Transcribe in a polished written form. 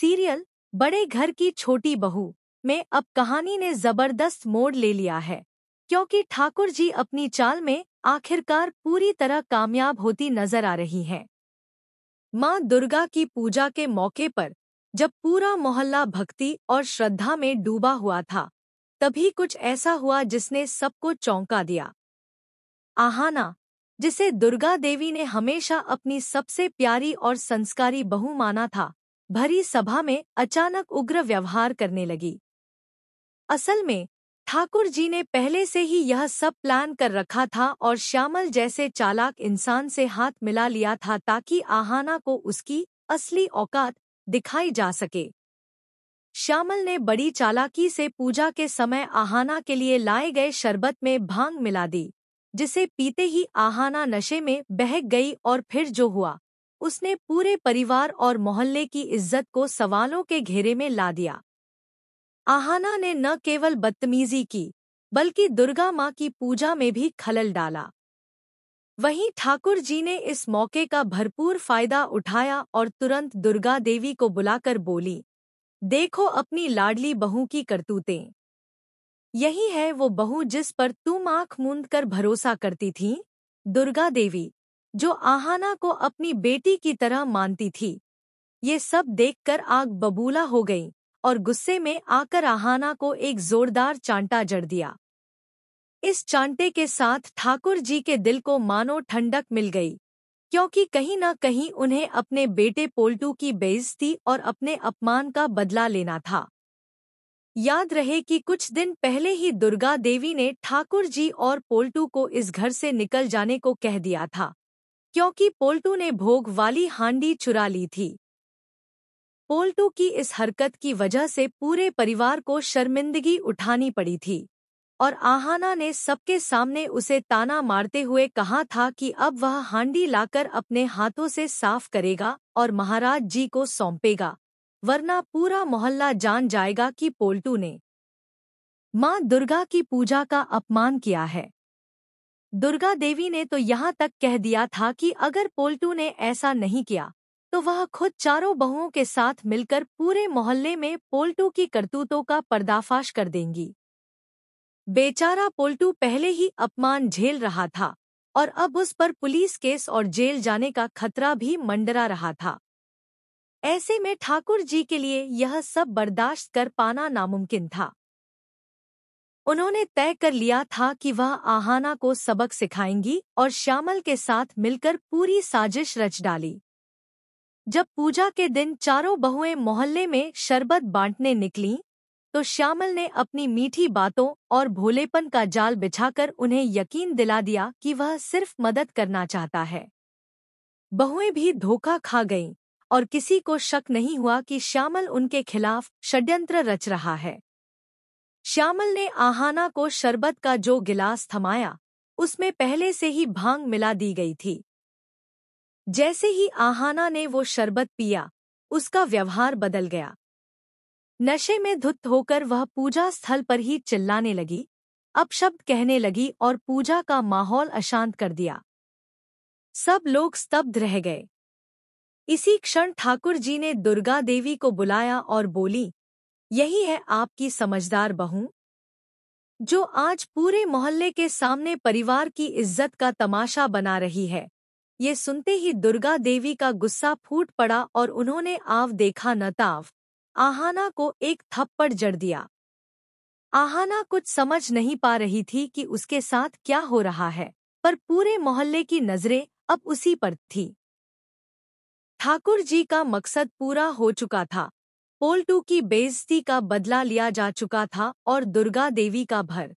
Serial बड़े घर की छोटी बहू में अब कहानी ने जबरदस्त मोड़ ले लिया है, क्योंकि ठाकुर जी अपनी चाल में आखिरकार पूरी तरह कामयाब होती नजर आ रही हैं। मां दुर्गा की पूजा के मौके पर जब पूरा मोहल्ला भक्ति और श्रद्धा में डूबा हुआ था, तभी कुछ ऐसा हुआ जिसने सबको चौंका दिया। आहाना, जिसे दुर्गा देवी ने हमेशा अपनी सबसे प्यारी और संस्कारी बहू माना था, भरी सभा में अचानक उग्र व्यवहार करने लगी। असल में ठाकुर जी ने पहले से ही यह सब प्लान कर रखा था और श्यामल जैसे चालाक इंसान से हाथ मिला लिया था ताकि आहाना को उसकी असली औकात दिखाई जा सके। श्यामल ने बड़ी चालाकी से पूजा के समय आहाना के लिए लाए गए शरबत में भांग मिला दी, जिसे पीते ही आहाना नशे में बहक गई और फिर जो हुआ, उसने पूरे परिवार और मोहल्ले की इज्जत को सवालों के घेरे में ला दिया। आहाना ने न केवल बदतमीजी की, बल्कि दुर्गा माँ की पूजा में भी खलल डाला। वहीं ठाकुर जी ने इस मौके का भरपूर फायदा उठाया और तुरंत दुर्गा देवी को बुलाकर बोली, देखो अपनी लाडली बहू की करतूतें। यही है वो बहू जिस पर तुम आंख मूंद कर भरोसा करती थी, दुर्गा देवी, जो आहाना को अपनी बेटी की तरह मानती थी। ये सब देखकर आग बबूला हो गई और गुस्से में आकर आहाना को एक जोरदार चांटा जड़ दिया। इस चांटे के साथ ठाकुर जी के दिल को मानो ठंडक मिल गई, क्योंकि कहीं न कहीं उन्हें अपने बेटे पोल्टू की बेइज्जती और अपने अपमान का बदला लेना था। याद रहे कि कुछ दिन पहले ही दुर्गा देवी ने ठाकुर जी और पोल्टू को इस घर से निकल जाने को कह दिया था, क्योंकि पोल्टू ने भोग वाली हांडी चुरा ली थी। पोल्टू की इस हरकत की वजह से पूरे परिवार को शर्मिंदगी उठानी पड़ी थी और आहाना ने सबके सामने उसे ताना मारते हुए कहा था कि अब वह हांडी लाकर अपने हाथों से साफ करेगा और महाराज जी को सौंपेगा, वरना पूरा मोहल्ला जान जाएगा कि पोल्टू ने मां दुर्गा की पूजा का अपमान किया है। दुर्गा देवी ने तो यहाँ तक कह दिया था कि अगर पोल्टू ने ऐसा नहीं किया तो वह खुद चारों बहुओं के साथ मिलकर पूरे मोहल्ले में पोल्टू की करतूतों का पर्दाफाश कर देंगी। बेचारा पोल्टू पहले ही अपमान झेल रहा था और अब उस पर पुलिस केस और जेल जाने का खतरा भी मंडरा रहा था। ऐसे में ठाकुर जी के लिए यह सब बर्दाश्त कर पाना नामुमकिन था। उन्होंने तय कर लिया था कि वह आहाना को सबक सिखाएंगी और श्यामल के साथ मिलकर पूरी साजिश रच डाली। जब पूजा के दिन चारों बहुएं मोहल्ले में शरबत बांटने निकलीं, तो श्यामल ने अपनी मीठी बातों और भोलेपन का जाल बिछाकर उन्हें यकीन दिला दिया कि वह सिर्फ मदद करना चाहता है। बहुएं भी धोखा खा गईं और किसी को शक नहीं हुआ कि श्यामल उनके खिलाफ षड्यंत्र रच रहा है। श्यामल ने आहाना को शरबत का जो गिलास थमाया, उसमें पहले से ही भांग मिला दी गई थी। जैसे ही आहाना ने वो शरबत पिया, उसका व्यवहार बदल गया। नशे में धुत होकर वह पूजा स्थल पर ही चिल्लाने लगी, अपशब्द कहने लगी और पूजा का माहौल अशांत कर दिया। सब लोग स्तब्ध रह गए। इसी क्षण ठाकुर जी ने दुर्गा देवी को बुलाया और बोली, यही है आपकी समझदार बहू, जो आज पूरे मोहल्ले के सामने परिवार की इज्जत का तमाशा बना रही है। ये सुनते ही दुर्गा देवी का गुस्सा फूट पड़ा और उन्होंने आव देखा न ताव आहाना को एक थप्पड़ जड़ दिया। आहाना कुछ समझ नहीं पा रही थी कि उसके साथ क्या हो रहा है, पर पूरे मोहल्ले की नजरें अब उसी पर थी। ठाकुर जी का मकसद पूरा हो चुका था, पोल्टू की बेइज्जती का बदला लिया जा चुका था और दुर्गा देवी का भर